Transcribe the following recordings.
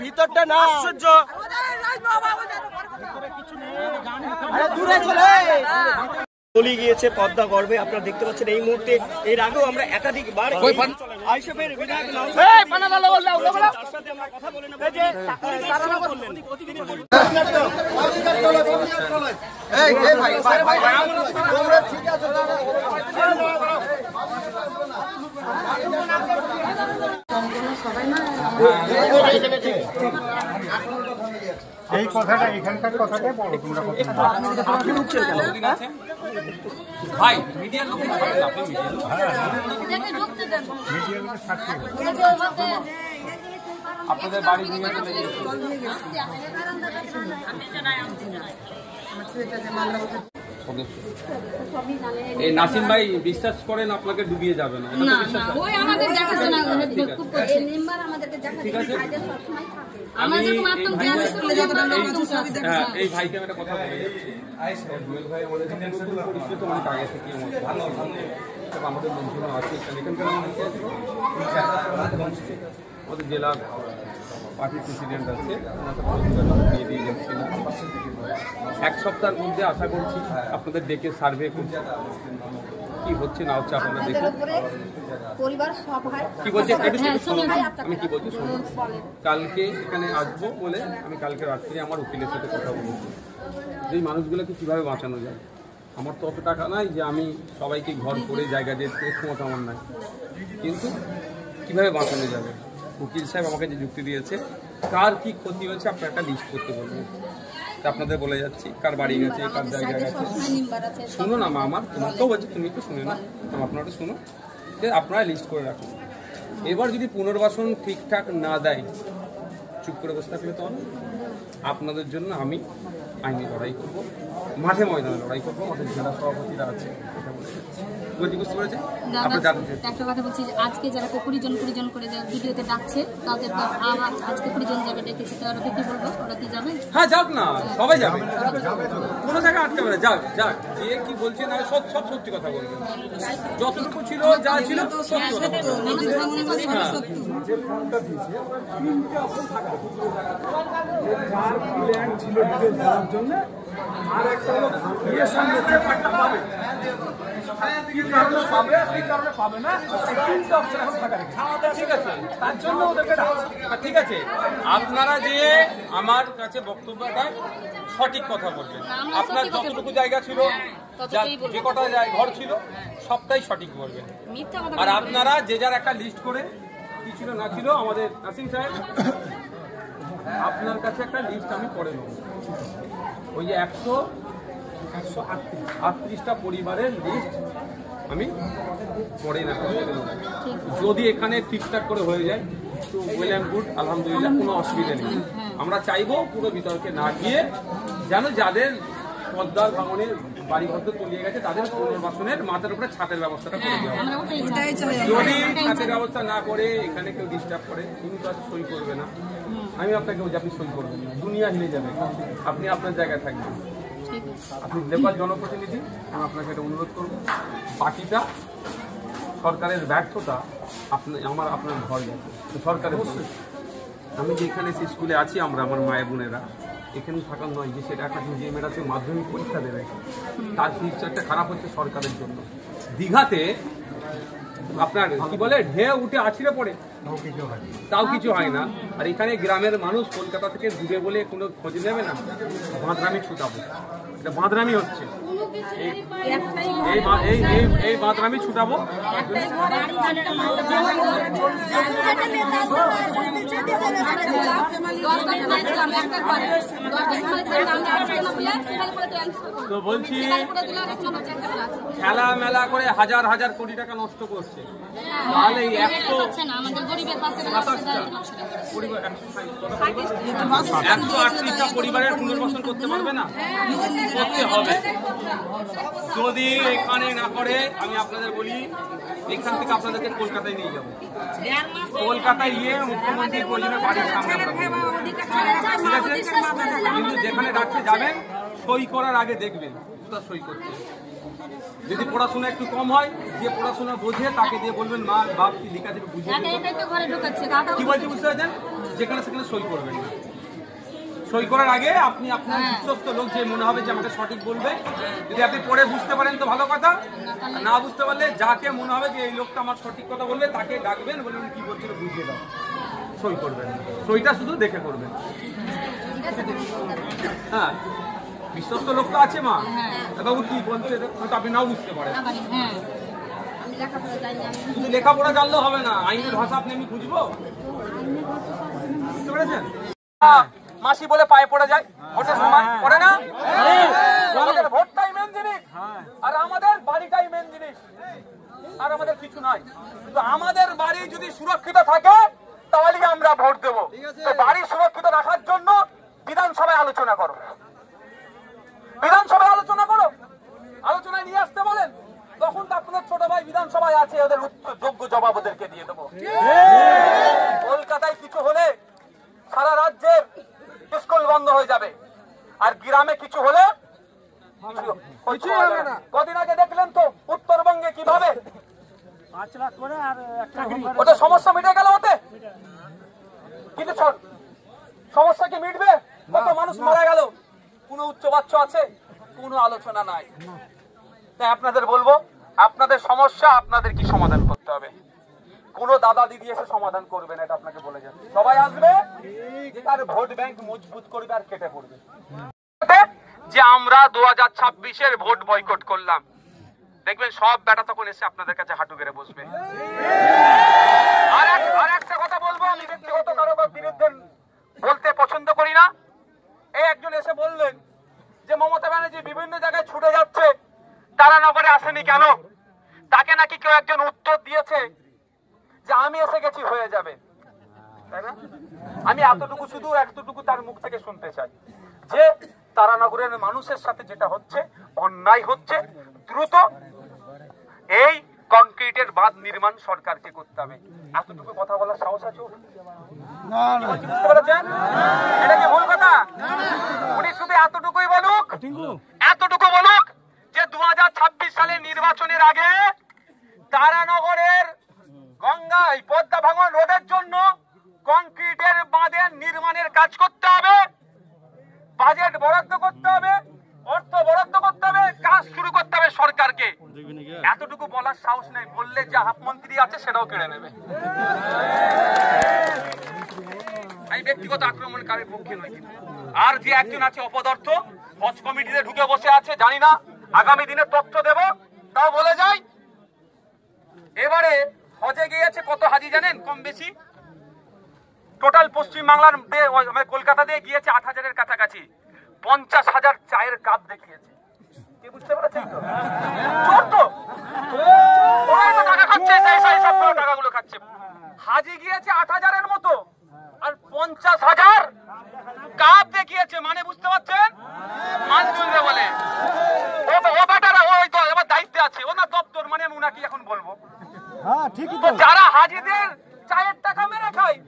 ভিতরটা না চলে গিয়েছে পদ্মা গর্ভে। আপনারা দেখতে পাচ্ছেন এই মুহূর্তে, এর আগেও আমরা একাধিকবার আইএসএফের বিধায়ক কথা বলে এই কথাটা এখানকার কথাটা বলো তোমরা ভাই মিডিয়ার লোক আপনাদের বাড়ি এই নাসিম ভাই বিশ্বাস করেন আপনাকে ডুবিয়ে যাবে না, ঠিক আছে। এই ভাইকে আমি একটা কথা বলে যাচ্ছি, ভাই আমাদের পরিচিত অনেক আগে থেকে আমাদের বন্ধুরা আছে এখানকার আমাদের জেলা পার্টির প্রেসিডেন্ট আছে, দিয়ে দিয়ে যাচ্ছি না। এক সপ্তাহের মধ্যে আশা করছি আপনাদের ডেকে সার্ভে করছি, কি হচ্ছে না হচ্ছে আপনারা দেখুন। কি বলছি আমি কি বলছি শুনুন, কালকে এখানে আসবো বলে আমি কালকে রাত্রে আমার উকিলের সাথে কথা বলেছি যে এই মানুষগুলোকে কীভাবে বাঁচানো যায়। আমার তো অত টাকা নাই যে আমি সবাইকে ঘর করে জায়গা দিয়ে ক্ষমতা আমার নাই, কিন্তু কীভাবে বাঁচানো যাবে। উকিল সাহেব আমাকে যে যুক্তি দিয়েছে, কার কি ক্ষতি হয়েছে আপনার একটা লিস্ট করতে বলবেন। আপনাদের বলে যাচ্ছি কার বাড়ি গেছে, কার জায়গা গেছে। শুনো না মা, আমার তোমাকেও বলছি, তুমি একটু শুনে না, আপনারা শুনো, যে আপনারা লিস্ট করে রাখুন। এবার যদি পুনর্বাসন ঠিকঠাক না দেয়, চুপ করে বসে থাকলে তো আপনাদের জন্য আমি আইনি লড়াই করবো, মাঠে ময়দানে লড়াই করবো। আমাদের জেলা সভাপতিরা আছে, বুঝতে পেরেছেন। একটা কথা বলছি, আজকে যারা পরিজন করে ভিডিওতে ডাকছে তাদের আজকে পরিজন যাবে ডেকেছে, তো ওরা কি বলবো, ওরা কি যাবে? হ্যাঁ যাক না, সবাই যাবে, কোনো জায়গায় আটকাবে না, যাক যাক। যে কি বলছে না সব সত্যি কথা বলবেন, যতটুকু ছিল যা ছিল সত্যি কথা বলবেন। আর একটা হলো পাবে না, ঠিক আছে, তার জন্য ওদেরকে ঠিক আছে। আপনারা যে আমার কাছে বক্তব্যটা সঠিক কথা বলবেন, আপনার যতটুকু জায়গা ছিল, যে কটা ঘর ছিল সবটাই সঠিক বলবেন। আর আপনারা যে যার একটা লিস্ট করে কি ছিল না ছিল, আমাদের নাসিম সাহেব আপনার কাছে একটা লিস্ট আমি করে নেব। ওই যে 138টা পরিবারের লিস্ট আমি পরে না, যদি এখানে ঠিকঠাক করে হয়ে যায় তো ওয়েল অ্যান্ড গুড, আলহামদুলিল্লাহ, কোনো অসুবিধা নেই। আমরা চাইবো পুরো বিতর্কে না গিয়ে যেন যাদের পদ্মার ভাঙনের বাড়ি ঘর তলিয়ে গেছে তাদের পুনর্বাসনের মাথার উপরে ছাদের ব্যবস্থাটা করে দেওয়া হবে। যদি ছাদের ব্যবস্থা না করে এখানে কেউ ডিস্টার্ব করে, তুমি তো সই করবে না, আমি আপনাকে বলছি আপনি সই করবেন না, দুনিয়া হিলে যাবে, আপনি আপনার জায়গায় থাকবেন। আপনি লেবার জনপ্রতিনিধি, আমি আপনাকে একটা অনুরোধ করবো, বাকিটা সরকারের ব্যর্থতা, আপনার ঘর গেছে সরকারের। আমি যে এখানে স্কুলে আছি, আমার মায়ের বোনেরা এখানে থাকার নয়, যে সেটা একটা যে মেয়েরা মাধ্যমিক পরীক্ষা দেবে তার ফিউচারটা খারাপ হচ্ছে সরকারের জন্য। দীঘাতে আপনার কি বলে ঢেউ উঠে আছড়ে পড়ে, তাও কিছু হয় না। আর এখানে গ্রামের মানুষ কলকাতা থেকে দূরে বলে কোনো খোঁজ নেবে না, বাঁদরামি ছুটাবো, এটা বাঁদরামি হচ্ছে, এই বাঁদরামি ছুটাবো। তো বলছি খেলা মেলা করে হাজার হাজার কোটি টাকা নষ্ট করছে, তাহলে 138টা পরিবারের পুনর্বাসন করতে পারবে না, করতে হবে। যদি এখানে না করে, আমি আপনাদের বলি এখান থেকে আপনাদেরকে কলকাতায় নিয়ে যাবো। কলকাতায় গিয়ে মুখ্যমন্ত্রীর প্রয়োজনে বাড়ির সামনে আমরা করবো। ঠিক আছে, কিন্তু যেখানে রাখতে যাবেন সই করার আগে দেখবেন কোথাও সই করতে। যদি পড়াশোনা একটু কম হয়, যে পড়াশোনা বোঝে তাকে দিয়ে বলবেন মা বাপ কি লেখা থেকে বুঝিয়ে কি বলছি, বুঝতে পারছেন? যেখানে সেখানে সই করবেন না। সই করার আগে আপনি আপনার বিশ্বস্ত লোক যে মনে হবে যে আমাকে সঠিক বলবে, যদি আপনি পড়ে বুঝতে পারেন তো ভালো কথা, না বুঝতে পারলে যাকে মনে হবে যে এই লোকটা আমার সঠিক কথা বলবে তাকে ডাকবেন, বলবেন কি বলছিল বুঝিয়ে দাও, সই করবেন। সইটা শুধু দেখে করবেন। হ্যাঁ, বিশ্বস্ত লোক তো আছে মা, বাবু কি বলছে হয়তো আপনি নাও বুঝতে পারেন। শুধু লেখাপড়া জানলেও হবে না, আইনের ভাষা আপনি আমি বুঝবো, বুঝতে পেরেছেন? মাসি বলে পায়ে পড়ে যায় ভোটের সময়, পড়ে না? আমাদের ভোটটাই মেন জিনিস, আর আমাদের বাড়িটাই মেন জিনিস, আর আমাদের কিছু নয়। কিন্তু আমাদের বাড়ি যদি সুরক্ষিত থাকে তাহলে আমরা ভোট দেবো। বাড়ি সুরক্ষিত রাখার জন্য বিধানসভায় আলোচনা করো, বিধানসভায় আলোচনা করো, আলোচনায় নিয়ে আসতে বলেন, তখন তো আপনাদের ছোট ভাই বিধানসভায় আছে, ওদের যোগ্য জবাব ওদেরকে দিয়ে দেবো। কলকাতায় কিছু হলে সারা রাজ্যের স্কুল বন্ধ হয়ে যাবে, আর গ্রামে কিছু হলে কদিন আগে দেখলেন তো উত্তরবঙ্গে কিভাবে ওদের সমস্যা মিটে গেল, ওতে কিন্তু সমস্যা কি মিটবে? কত মানুষ মারা গেল, কোনো উচ্চ বাচ্চা আছে, কোনো আলোচনা নাই। তাই আপনাদের বলবো, আপনাদের সমস্যা আপনাদের কি সমাধান করতে হবে, কোনো দাদা দিদি এসে সমাধান করবে না, এটা আপনাকে বলে যাচ্ছে। সবাই আসবে যে তার ভোট ব্যাংক মজবুত করবে আর কেটে পড়বে, যে আমরা 2026-এর ভোট বয়কট করলাম, দেখবেন সব বেটা তখন এসে আপনাদের কাছে হাঁটু গেড়ে বসবে। আর একটা কথা বলবো, আমি ব্যক্তিগত কারো বিরুদ্ধে বলতে পছন্দ করি না। এই একজন এসে বললেন যে মমতা ব্যানার্জি বিভিন্ন জায়গায় ছুটে যাচ্ছে, তারানগরে আসেনি কেন? তাকে নাকি কেউ একজন উত্তর দিয়েছে যে আমি এসে গেছি, হয়ে যাবে, তাই না? আমি এতটুকু তার মুখ থেকে শুনতে চাই যে তারানগরের মানুষের সাথে যেটা হচ্ছে অন্যায় হচ্ছে, দ্রুত এই কংক্রিটের বাঁধ নির্মাণ সরকারকে করতে হবে। এতটুকু কথা বলার সাহস আছে? বুঝতে পেরেছেন? এটা কি ভুল কথা? উনি শুধু এতটুকুই বলুক, এতটুকু বলুক যে 2026 সালের নির্বাচনের আগে তারানগরের গঙ্গায় পদ্মা ভাঙন রোধের জন্য কংক্রিটের বাঁধের নির্মাণের কাজ করতে হবে, বাজেট বরাদ্দ করতে হবে, অর্থ বরাদ্দ করতে হবে, কাজ শুরু করতে হবে সরকারকে। এতটুকু বলার সাহস নেই, বললে যে হাফ মন্ত্রী আছে সেটাও কেড়ে নেবে। আমি ব্যক্তিগত আক্রমণকারীর পক্ষে নই, আর যে একজন আছে অপদার্থ, হজ কমিটিতে ঢুকে বসে আছে, জানি না, আগামী দিনে তথ্য দেব, তাও বলে যাই। এবারে হজে গিয়েছে কত হাজি জানেন? কম বেশি টোটাল পশ্চিম বাংলার কলকাতা দিয়ে গিয়েছে 8,000-এর কাছাকাছি। 50,000 চায়ের কাপ দেখিয়েছে। কি বুঝতে পেরেছেন তো? চোর তো, ওরাই তো টাকা খাচ্ছে, সেই সবগুলো টাকাগুলো খাচ্ছে। হাজি গিয়েছে 8,000-এর মতো, আর 50,000 কাপ দেখিয়েছে, মানে বুঝতে পারছেন? মানজুরে বলে ও বেটারা, ওই তো এবার দায়িত্বে আছে, ওনার দপ্তর, মানে আমি উনাকে এখন বলবো। তো যারা হাজিদের চায়ের টাকা মেরে খায়,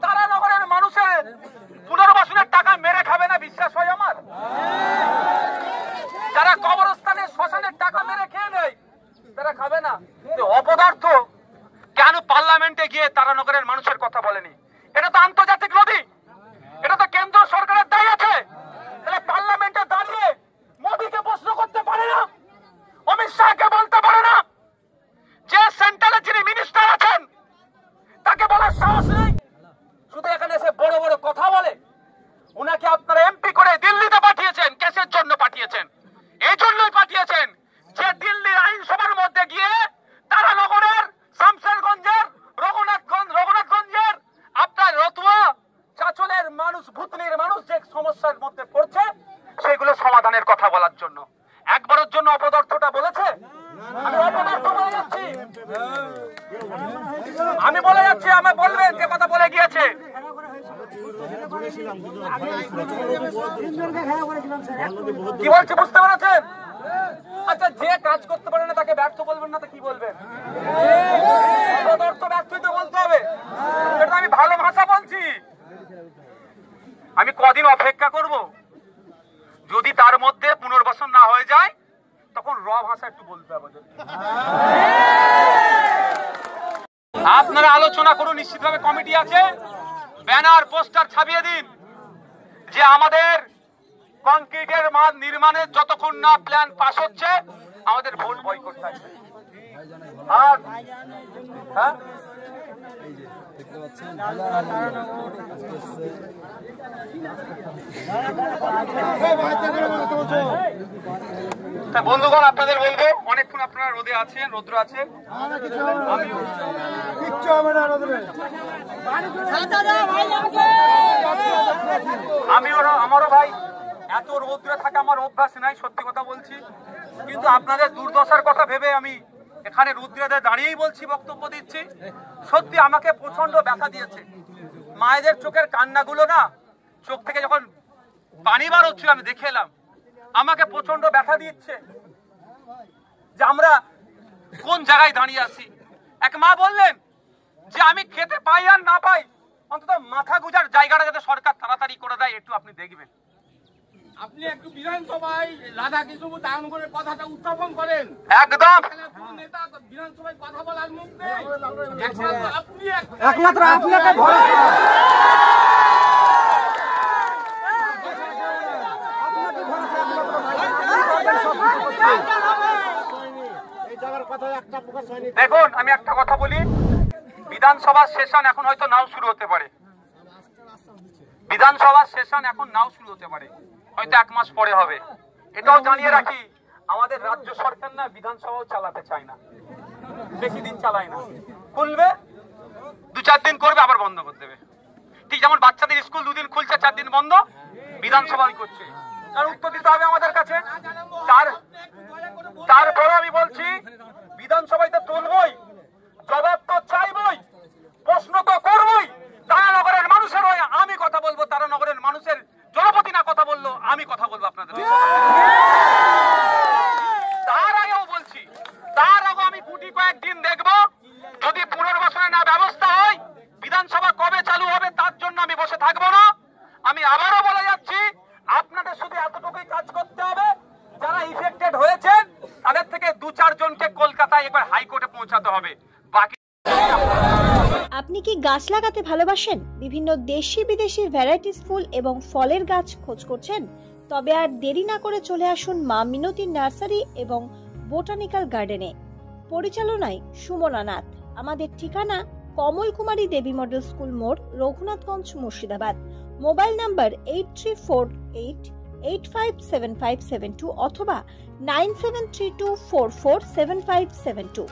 তারানগরের মানুষের পুনর্বাসনের টাকা মেরে খাবে না, বিশ্বাস হয় আমার? যারা কবরস্থানে শ্মশানের টাকা মেরে খেয়ে নেয়, তারা খাবে না? অপদার্থ কেন পার্লামেন্টে গিয়ে তারানগরের মানুষের কথা বলেনি? এটা তো আন্তর্জাতিক নদী, এটা তো কেন্দ্র সরকারের দায়ী আছে। তাহলে পার্লামেন্টে দাঁড়িয়ে মোদীকে প্রশ্ন করতে পারে না, অমিত শাহকে বলতে পারে না, যে সেন্ট্রালে যিনি মিনিস্টার আছেন তাকে বলার সাহস নেই? শুধু এখানে এসে বড় বড় কথা বলে। উনাকে আপনারা এমপি করে দিল্লিতে পাঠিয়েছেন, কেসের জন্য পাঠিয়েছেন, এই জন্যই পাঠিয়েছেন যে দিল্লির আইনসভার মধ্যে গিয়ে তারানগরের, শামশেরগঞ্জের, রঘুনাথগঞ্জের, আপনার রতুয়া, চাচলের মানুষ, ভুতনির মানুষ যে সমস্যার মধ্যে পড়ছে সেগুলো সমাধানের কথা বলার জন্য। একবারের জন্য অপদার্থটা বলেছে? আমি অপদার্থ বলে যাচ্ছি, আমি বলে যাচ্ছি, আমার বলবেন যে কথা বলে গিয়েছে। কি বলছি বুঝতে পেরেছেন? আচ্ছা, যে কাজ করতে পারে না তাকে ব্যর্থ বলবেন না, তো কি বলবেন? অপদার্থ ব্যর্থই তো বলতে হবে। এটা আমি ভালো ভাষা বলছি। আমি কদিন অপেক্ষা করব, যদি তার মধ্যে পুনর্বাসন না হয়ে যায় তখন র ভাষা একটু বলতে হবে। আপনারা আলোচনা করুন, নিশ্চিতভাবে কমিটি আছে, ব্যানার পোস্টার ছাপিয়ে দিন যে আমাদের কংক্রিটের মাঠ নির্মাণের যতক্ষণ না প্ল্যান পাস হচ্ছে আমাদের ভোট বয়কট থাকবে। আর হ্যাঁ, বন্ধুগণ আপনাদের বলবো, অনেকক্ষণ আপনারা রোদে আছেন, রৌদ্র আছে, আমারও ভাই এত রৌদ্রে থাকা আমার অভ্যাস নাই, সত্যি কথা বলছি। কিন্তু আপনাদের দুর্দশার কথা ভেবে আমি এখানে রৌদ্রে দাঁড়িয়েই বলছি, বক্তব্য দিচ্ছি। সত্যি আমাকে প্রচন্ড ব্যথা দিয়েছে। মায়েদের চোখের কান্নাগুলো না, চোখ থেকে যখন পানি বার হচ্ছিল আমি দেখে এলাম, আমাকে প্রচন্ড ব্যথা দিচ্ছে যে আমরা কোন জায়গায় দাঁড়িয়ে আছি। এক মা বললেন যে আমি খেতে পাই আর না পাই, অন্তত মাথা গুজার জায়গাটা যাতে সরকার তাড়াতাড়ি করে দেয়, একটু আপনি দেখবেন। আপনি একটু বিধানসভায় রাধা কৃষ্ণ দায়নগরের কথাটা উত্থাপন করেন। একদম নেতা বিধানসভায় কথা বলার মুখ নেই, আপনি একমাত্র আপনাকে ভরসা। দেখুন আমি একটা কথা বলি, বিধানসভার সেশন এখন হয়তো নাও শুরু হতে পারে, বিধানসভার সেশন এখন নাও শুরু হতে পারে, হয়তো 1 মাস পরে হবে। এটাও জানিয়ে রাখি, আমাদের রাজ্য সরকার না বিধানসভাও চালাতে চায় না, বেশি দিন চালায় না, খুলবে 2-4 দিন করবে আবার বন্ধ করে দেবে। ঠিক যেমন বাচ্চাদের স্কুল 2 দিন খুলছে 4 দিন বন্ধ, বিধানসভাই করছে, কারণ উত্তর দিতে হবে আমাদের কাছে। তারপরে আমি বলছি বিধানসভায় তো তুলবই, জবাব তো চাইবই, প্রশ্ন তো করবই। তারানগরের মানুষের হয়ে আমি কথা বলবো, তারানগরের মানুষের জনপতি না কথা বললো আমি কথা বলবো আপনাদের। তার আগেও বলছি, তার আগে আমি গুটি কয়েকদিন দেখবো, যদি পুনর্বাসনের না ব্যবস্থা হয় বিধানসভা কবে চালু হবে তার জন্য আমি বসে থাকবো না। আমি আবারও বলে যাচ্ছি, আপনাদের শুধু এতটুকুই কাজ করতে হবে, যারা ইফেক্টেড হয়েছেন তাদের থেকে 2-4 জনকে কলকাতায় একবার হাইকোর্টে পৌঁছাতে হবে। বাকি আপনি কি গাছ লাগাতে ভালোবাসেন? বিভিন্ন দেশি বিদেশি ভ্যারাইটিস ফুল এবং ফলের গাছ খোঁজ করছেন? তবে আর দেরি না করে চলে আসুন মা মিনতি নার্সারি এবং বোটানিক্যাল গার্ডেনে। পরিচালনায় সুমনা নাথ। আমাদের ঠিকানা কমল কুমারী দেবী মডেল স্কুল মোড়, রঘুনাথগঞ্জ, মুর্শিদাবাদ। মোবাইল নাম্বার 8348857572 অথবা 9732447572।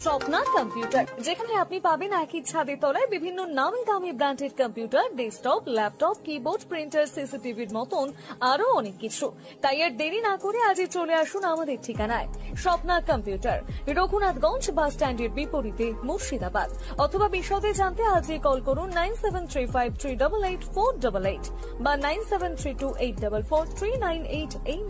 স্বপ্না কম্পিউটার, যেখানে আপনি পাবেন একই ছাদের তলায় বিভিন্ন নামি দামি branded computer, desktop, laptop, keyboard, printer, সিসিটিভির মতন আরো অনেক কিছু। তাই আর দেরি না করে আজই চলে আসুন আমাদের ঠিকানায়। স্বপ্না কম্পিউটার, রঘুনাথগঞ্জ বাস স্ট্যান্ডের বিপরীতে, মুর্শিদাবাদ। অথবা বিশদে জানতে আজই কল করুন 9735388488 বা 9732844398 এই